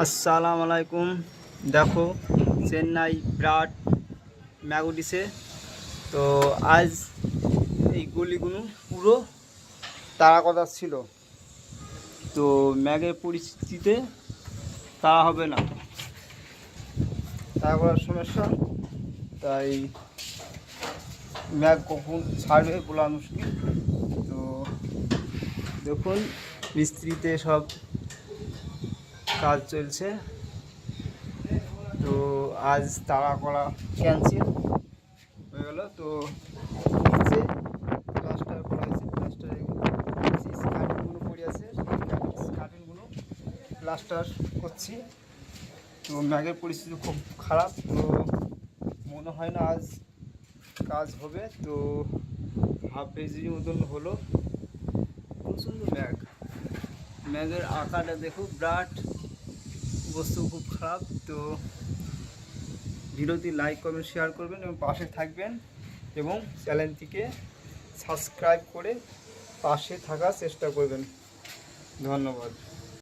আসসালামু আলাইকুম। দেখো, চেন্নাই বিরাট ম্যাগ উঠিছে। তো আজ এই গলিগুলো পুরো তারা কথা ছিল, তো ম্যাগের পরিস্থিতিতে তারা হবে না, তারা করার সমস্যা। তাই ম্যাগ কখন ছাড়বে বলা মুশকিল। তো দেখুন, মিস্ত্রিতে সব কাজ চলছে। তো আজ তাড়া করা ক্যান্সেল হয়ে গেল। তো নিচে প্লাস্টার করা হয়েছে, প্লাস্টারে কার্টেনগুলো পড়ে আছে, কার্টেনগুলো প্লাস্টার করছি। তো ম্যাগের পরিস্থিতি খুব খারাপ, তো মনে হয় না আজ কাজ হবে। তো হাফ পেজের মতন হলো। প্রচণ্ড ম্যাগের আকারটা দেখো, বিরাট বস্তু, খুব খারাপ। তো ভিডিওটি লাইক করবেন, শেয়ার করবেন এবং পাশে থাকবেন, এবং চ্যানেলটিকে সাবস্ক্রাইব করে পাশে থাকার চেষ্টা করবেন। ধন্যবাদ।